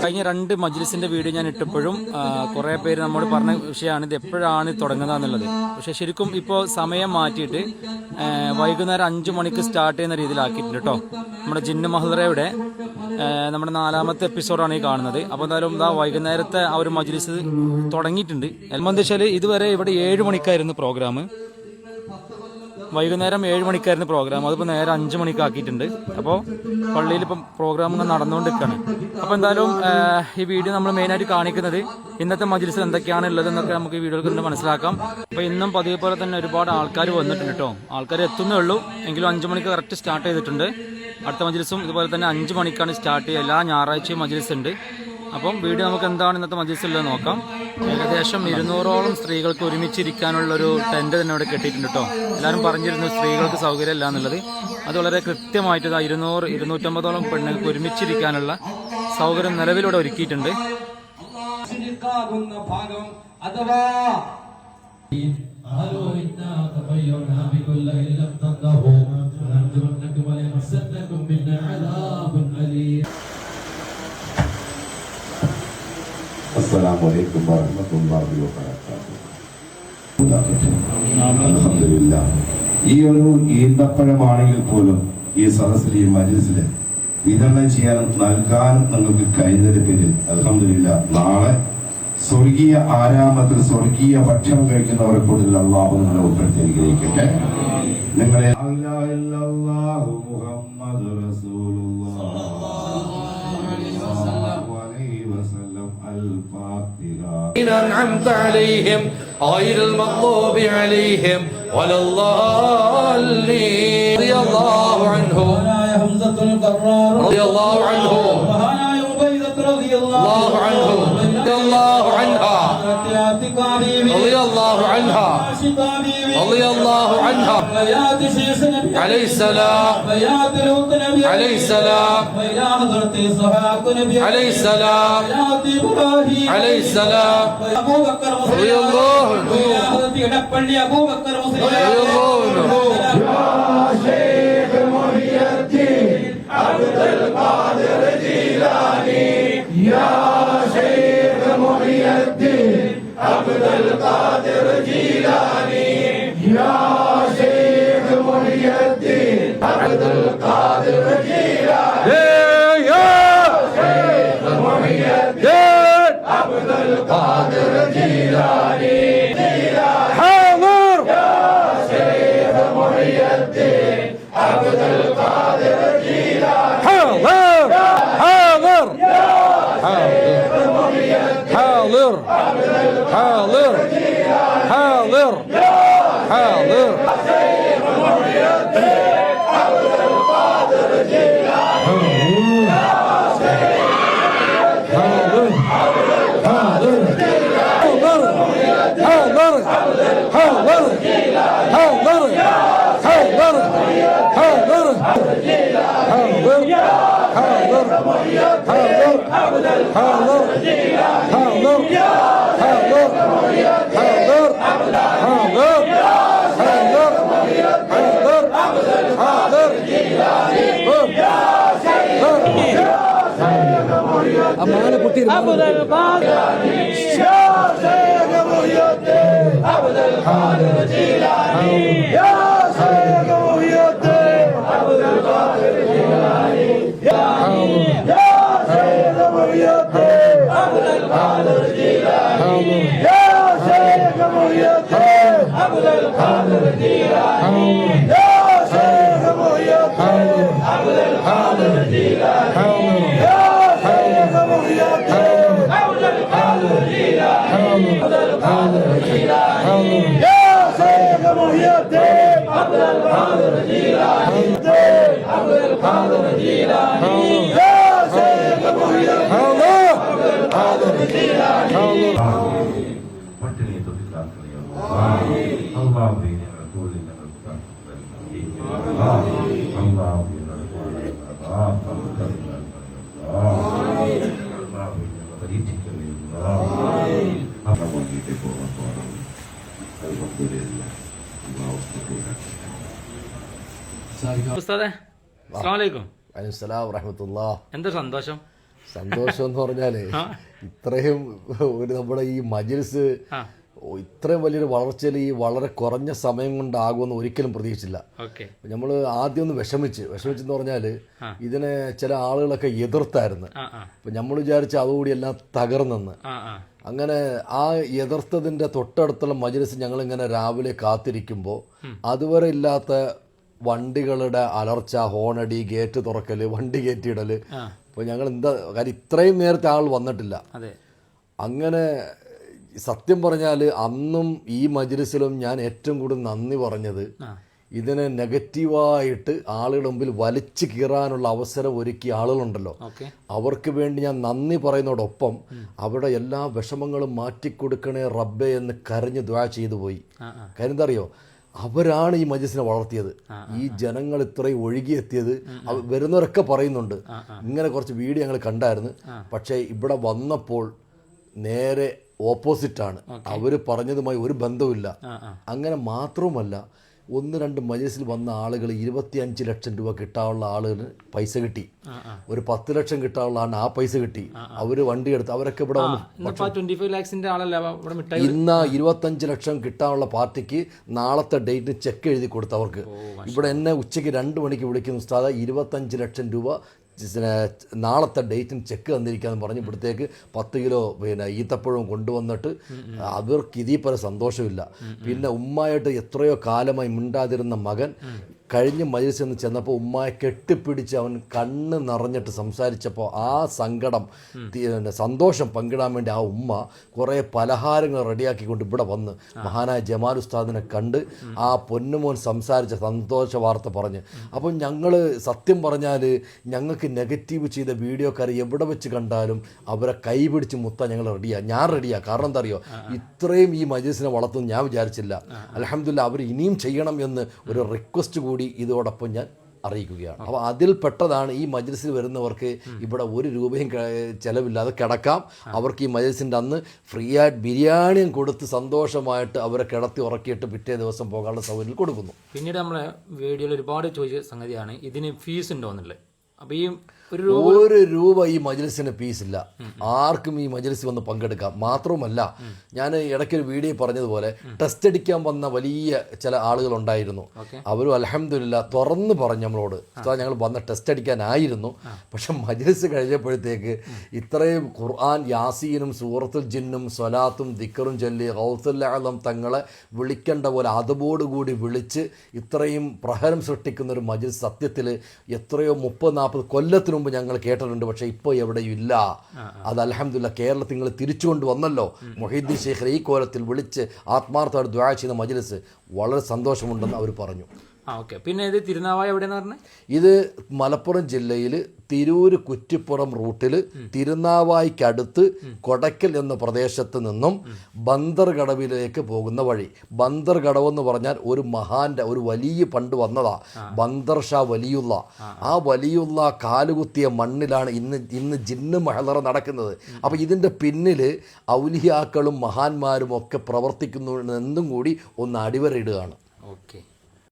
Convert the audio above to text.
കഴിഞ്ഞ 2 മജ്ലിസിന്റെ വീഡിയോ ഞാൻ ഇട്ടപ്പോഴും കുറെ പേര് നമ്മോട് പറഞ്ഞ വിഷയമാണ് ഇത് എപ്പോഴാണ് തുടങ്ങുന്നത് എന്നുള്ളത്. പക്ഷെ ശരിക്കും ഇപ്പോൾ സമയം മാറ്റിയിട്ട് വൈകുന്നേരം 5 മണിക്ക് സ്റ്റാർട്ട് ചെയ്യുന്ന രീതിയിലാക്കിയിട്ടുണ്ട് കേട്ടോ. നമ്മുടെ ജിന്ന് മഹ്ദറയുടെ നമ്മുടെ 4ാമത്തെ എപ്പിസോഡാണ് ഈ കാണുന്നത്. അപ്പോൾ എന്തായാലും വൈകുന്നേരത്തെ ആ ഒരു മജ്ലിസ് തുടങ്ങിയിട്ടുണ്ട്. എൽമന്ദിച്ചാൽ ഇതുവരെ ഇവിടെ 7 മണിക്കായിരുന്നു പ്രോഗ്രാം. വൈകുന്നേരം 7 മണിക്കായിരുന്നു പ്രോഗ്രാം. അതിപ്പോൾ നേരെ 5 മണിക്കാക്കിയിട്ടുണ്ട്. അപ്പോൾ പള്ളിയിൽ ഇപ്പം പ്രോഗ്രാം ഇങ്ങനെ നടന്നുകൊണ്ടിരിക്കുകയാണ്. അപ്പോൾ എന്തായാലും ഈ വീഡിയോ നമ്മൾ മെയിനായിട്ട് കാണിക്കുന്നത് ഇന്നത്തെ മജ്ലിസിൽ എന്തൊക്കെയാണ് ഉള്ളതെന്നൊക്കെ നമുക്ക് ഈ വീഡിയോയിൽ കണ്ട് മനസ്സിലാക്കാം. അപ്പോൾ ഇന്നും പതിവ് പോലെ തന്നെ ഒരുപാട് ആൾക്കാർ വന്നിട്ടുണ്ട് കേട്ടോ. ആൾക്കാർ എത്തുന്നേ ഉള്ളൂ, എങ്കിലും 5 മണിക്ക് കറക്റ്റ് സ്റ്റാർട്ട് ചെയ്തിട്ടുണ്ട്. അടുത്ത മജ്ലിസും ഇതുപോലെ തന്നെ 5 മണിക്കാണ് സ്റ്റാർട്ട് ചെയ്യുക. എല്ലാ ഞായറാഴ്ചയും മജ്ലിസ് ഉണ്ട്. അപ്പം വീഡിയോ നമുക്ക് എന്താണ് ഇന്നത്തെ മജ്ലിസിലുള്ളത് നോക്കാം. ഏകദേശം 200ഓളം സ്ത്രീകൾക്ക് ഒരുമിച്ചിരിക്കാനുള്ളൊരു ടെന്റ് തന്നെ ഇവിടെ കെട്ടിയിട്ടുണ്ട് കേട്ടോ. എല്ലാവരും പറഞ്ഞിരുന്നു സ്ത്രീകൾക്ക് സൗകര്യമില്ല എന്നുള്ളത്. അത് വളരെ കൃത്യമായിട്ട് 200-250ഓളം പെണ്ണുങ്ങൾക്ക് ഒരുമിച്ചിരിക്കാനുള്ള സൗകര്യം നിലവിലൂടെ ഒരുക്കിയിട്ടുണ്ട്. അസ്സലാമു വറഹ്മത്തുള്ളാഹി വബറകാതുഹു. അൽഹംദുലില്ലാഹ്. ഈ ഒരു ഈന്തപ്പഴമാണെങ്കിൽ പോലും ഈ സദസ്സിൽ ഈ മജ്ലിസിൽ വിതരണം ചെയ്യാൻ നൽകാനും നിങ്ങൾക്ക് കഴിഞ്ഞതിന്റെ പേരിൽ അൽഹംദുലില്ലാഹ് നാളെ സ്വർഗീയ ആരാമത്തിൽ സ്വർഗീയ ഭക്ഷണം കഴിക്കുന്നവരെ കൂടുതൽ അല്ലാഹു നമ്മളെ ഉൾപ്പെടുത്തി അനുഗ്രഹിക്കട്ടെ. നിങ്ങളെ أنعمت عليهم غير المغضوب عليهم ولا الضالين رضي الله عنه رضي الله عنه رضي الله عنه رضي الله عنها رضي الله عنها رضي الله عنها عليه السلام عليه السلام عليه السلام عليه السلام رضي الله عنه يا شيخ محي الدين عبد القادر جيلاني يا شيخ محي الدين عبد القادر جيلاني يا شيخ محي الدين عبد القادر جيلاني يا شيخ محي الدين عبد القادر جيلاني حاضر يا شيخ محي الدين عبد القادر جيلاني حاضر حاضر يا شيخ محي الدين حاضر حاضر حاضر حاضر شيخ محي الدين عبد القادر جيلاني يا شيخ حاضر حاضر حاضر حاضر حاضر حاضر حاضر حاضر حاضر അമ്മാനെ കുട്ടി പട്ടിണിയെ തൊട്ടില്ലാക്കണേ അള്ളാഹുവേ ഞങ്ങളുടെ തൊഴിൽ ഞങ്ങൾക്ക് പരീക്ഷിക്കണേ മുന്നിട്ട് പോകാൻ പോകണം. ഉസ്താദേ അസ്സലാമു അലൈക്കും. അലൈഹിസ്സലാം വറഹ്മത്തുള്ളാഹി. എന്താ സന്തോഷം? സന്തോഷം എന്ന് പറഞ്ഞാല് ഇത്രയും ഒരു നമ്മുടെ ഈ മജ്‌ലിസ് ഇത്രയും വലിയൊരു വളർച്ചയിൽ ഈ വളരെ കുറഞ്ഞ സമയം കൊണ്ടാകുമെന്ന് ഒരിക്കലും പ്രതീക്ഷിച്ചില്ല. നമ്മൾ ആദ്യം ഒന്ന് വിഷമിച്ചെന്ന് പറഞ്ഞാൽ ഇതിനെ ചില ആളുകളൊക്കെ എതിർത്തായിരുന്നു. അപ്പം നമ്മൾ വിചാരിച്ച അതുകൂടി എല്ലാം തകർന്നെന്ന്. അങ്ങനെ ആ എതിർത്തതിൻ്റെ തൊട്ടടുത്തുള്ള മജ്‌ലിസ് ഞങ്ങളിങ്ങനെ രാവിലെ കാത്തിരിക്കുമ്പോൾ അതുവരെ ഇല്ലാത്ത വണ്ടികളുടെ അലർച്ച, ഹോണടി, ഗേറ്റ് തുറക്കൽ, വണ്ടി കയറ്റിയിടൽ. അപ്പോൾ ഞങ്ങൾ എന്താ കാര്യം ഇത്രയും നേരത്തെ ആൾ വന്നിട്ടില്ല. അങ്ങനെ സത്യം പറഞ്ഞാൽ അന്നും ഈ മജ്‌ലിസിലും ഞാൻ ഏറ്റവും കൂടുതൽ നന്ദി പറഞ്ഞത് ഇതിനെ നെഗറ്റീവായിട്ട് ആളുകളുടെ മുമ്പിൽ വലിച്ചു കീറാനുള്ള അവസരം ഒരുക്കിയ ആളുകളുണ്ടല്ലോ, അവർക്ക് വേണ്ടി ഞാൻ നന്ദി പറയുന്നതോടൊപ്പം അവരുടെ എല്ലാ വിഷമങ്ങളും മാറ്റിക്കൊടുക്കണേ റബ്ബേ എന്ന് കരഞ്ഞ് ദുആ ചെയ്തു പോയി. കാര്യം എന്താ അറിയോ, അവരാണ് ഈ മജ്‌ലിസിനെ വളർത്തിയത്. ഈ ജനങ്ങൾ ഇത്രയും ഒഴുകിയെത്തിയത് വരുന്നവരൊക്കെ പറയുന്നുണ്ട്. ഇങ്ങനെ കുറച്ച് വീഡിയോ ഞങ്ങൾ കണ്ടായിരുന്നു. പക്ഷേ ഇവിടെ വന്നപ്പോൾ നേരെ ഓപ്പോസിറ്റാണ്. അവർ പറഞ്ഞതുമായി ഒരു ബന്ധവുമില്ല. അങ്ങനെ മാത്രവുമല്ല, 1-2 മജ്‌ലിസിൽ വന്ന ആളുകൾ 25 ലക്ഷം രൂപ കിട്ടാനുള്ള ആളുകൾ പൈസ കിട്ടി, ഒരു 10 ലക്ഷം കിട്ടാനുള്ള ആളിന് ആ പൈസ കിട്ടി. അവർ വണ്ടി എടുത്ത് അവരൊക്കെ ഇവിടെ വന്നു. ഇന്ന് 25 ലക്ഷം കിട്ടാനുള്ള പാർട്ടിക്ക് നാളത്തെ ഡേറ്റ് ചെക്ക് എഴുതി കൊടുത്തവർക്ക് ഇവിടെ എന്നെ ഉച്ചയ്ക്ക് 2 മണിക്ക് വിളിക്കുന്ന ഉസ്താദ് 25 ലക്ഷം രൂപ നാളത്തെ ഡേറ്റിന് ചെക്ക് തന്നിരിക്കാന്ന് പറഞ്ഞ് ഇവിടത്തേക്ക് 10 കിലോ ഈത്തപ്പഴവും കൊണ്ടുവന്നിട്ട് അവർക്ക് ഇതിൽ പല സന്തോഷമില്ല. പിന്നെ ഉമ്മായിട്ട് എത്രയോ കാലമായി മിണ്ടാതിരുന്ന മകൻ കഴിഞ്ഞ മജ്‌ലിസിൽ നിന്ന് ചെന്നപ്പോൾ ഉമ്മയെ കെട്ടിപ്പിടിച്ച് അവൻ കണ്ണ് നിറഞ്ഞിട്ട് സംസാരിച്ചപ്പോൾ ആ സങ്കടം സന്തോഷം പങ്കിടാൻ വേണ്ടി ആ ഉമ്മ കുറേ പലഹാരങ്ങൾ റെഡിയാക്കിക്കൊണ്ട് ഇവിടെ വന്ന് മഹാനായ ജമാൽ ഉസ്താദിനെ കണ്ട് ആ പൊന്നുമോൻ സംസാരിച്ച സന്തോഷ വാർത്ത പറഞ്ഞ്. അപ്പം ഞങ്ങൾ സത്യം പറഞ്ഞാൽ ഞങ്ങൾക്ക് നെഗറ്റീവ് ചെയ്ത വീഡിയോക്കാരെ എവിടെ വെച്ച് കണ്ടാലും അവരെ കൈപിടിച്ച് മുത്താൻ ഞങ്ങൾ ഞാൻ റെഡിയാണ്. കാരണം എന്താ അറിയോ, ഇത്രയും ഈ മജ്‌ലിസിനെ വളർത്തുമെന്ന് ഞാൻ വിചാരിച്ചില്ല. അൽഹംദുലില്ലാഹ് അവർ ഇനിയും ചെയ്യണം എന്ന് ഒരു റിക്വസ്റ്റ് കൂടി ഇതോടൊപ്പം ഞാൻ അറിയിക്കുകയാണ്. അപ്പോൾ അതിൽ പെട്ടതാണ് ഈ മജ്‌ലിസിൽ വരുന്നവർക്ക് ഇവിടെ 1 രൂപയും ചിലവില്ലാതെ കിടക്കാം. അവർക്ക് ഈ മജ്‌ലിസിൻ്റെ അന്ന് ഫ്രീ ആയിട്ട് ബിരിയാണിയും കൊടുത്ത് സന്തോഷമായിട്ട് അവരെ കിടത്തി ഉറക്കിയിട്ട് പിറ്റേ ദിവസം പോകാനുള്ള സൗകര്യം കൊടുക്കുന്നു. പിന്നീട് നമ്മളെ വീഡിയോയിൽ ഒരുപാട് ചോദിച്ച സംഗതിയാണ് ഇതിന് ഫീസ് ഉണ്ടോ എന്നുള്ളത്. അപ്പോൾ ഈ 1 രൂപ ഈ മജ്‌ലിസിന് ഫീസില്ല. ആർക്കും ഈ മജ്‌ലിസിൽ വന്ന് പങ്കെടുക്കാം. മാത്രവുമല്ല, ഞാൻ ഇടയ്ക്കൊരു വീഡിയോ പറഞ്ഞതുപോലെ ടെസ്റ്റ് അടിക്കാൻ വന്ന വലിയ ചില ആളുകളുണ്ടായിരുന്നു. അവരും അൽഹംദുലില്ലാഹ് തുറന്ന് പറഞ്ഞു നമ്മളോട്, ഞങ്ങൾ വന്ന ടെസ്റ്റ് അടിക്കാനായിരുന്നു, പക്ഷെ മജ്‌ലിസ് കഴിഞ്ഞപ്പോഴത്തേക്ക് ഇത്രയും ഖുർആൻ, യാസീനും സൂറത്തുൽ ജിന്നും സ്വലാത്തും ദിക്റും ചൊല്ലി ഗൗസുൽ ആലം തങ്ങളെ വിളിക്കേണ്ട പോലെ അതബോടുകൂടി വിളിച്ച് ഇത്രയും പ്രഹരം സൃഷ്ടിക്കുന്ന ഒരു മജ്‌ലിസ് സത്യത്തിൽ എത്രയോ 30-40 കൊല്ലത്തിന് മുമ്പ് ഞങ്ങൾ കേട്ടിട്ടുണ്ട്. പക്ഷേ ഇപ്പോൾ എവിടെയും ഇല്ല. അത് അൽഹംദുലില്ലാഹ് കേരളത്തിൽ നിങ്ങൾ തിരിച്ചുകൊണ്ട് വന്നല്ലോ. മുഹീദ്ദീൻ ശൈഖിനെ ഈ കോലത്തിൽ വിളിച്ച് ആത്മാർത്ഥമായിട്ട് ദുആ ചെയ്യുന്ന മജ്‌ലിസ് വളരെ സന്തോഷമുണ്ടെന്ന് അവർ പറഞ്ഞു. പിന്നെ ഇത് തിരുനാവായ എവിടെയെന്ന് പറഞ്ഞത്? ഇത് മലപ്പുറം ജില്ലയിൽ തിരൂര് കുറ്റിപ്പുറം റൂട്ടിൽ തിരുനാവായിക്കടുത്ത് കൊടക്കൽ എന്ന പ്രദേശത്ത് നിന്നും ബന്ദർകടവിലേക്ക് പോകുന്ന വഴി. ബന്ദർകടവെന്ന് പറഞ്ഞാൽ ഒരു മഹാന്റെ ഒരു വലിയ പണ്ട് വന്നതാ, ബന്ദർ ഷാ വലിയുള്ള. ആ വലിയുള്ള കാലുകുത്തിയ മണ്ണിലാണ് ഇന്ന് ജിന്ന് മഹളറ നടക്കുന്നത്. അപ്പം ഇതിൻ്റെ പിന്നിൽ ഔലിയാക്കളും മഹാന്മാരും ഒക്കെ പ്രവർത്തിക്കുന്നു എന്നും കൂടി ഒന്ന് അടിവരയിടുകയാണ്. ഓക്കെ.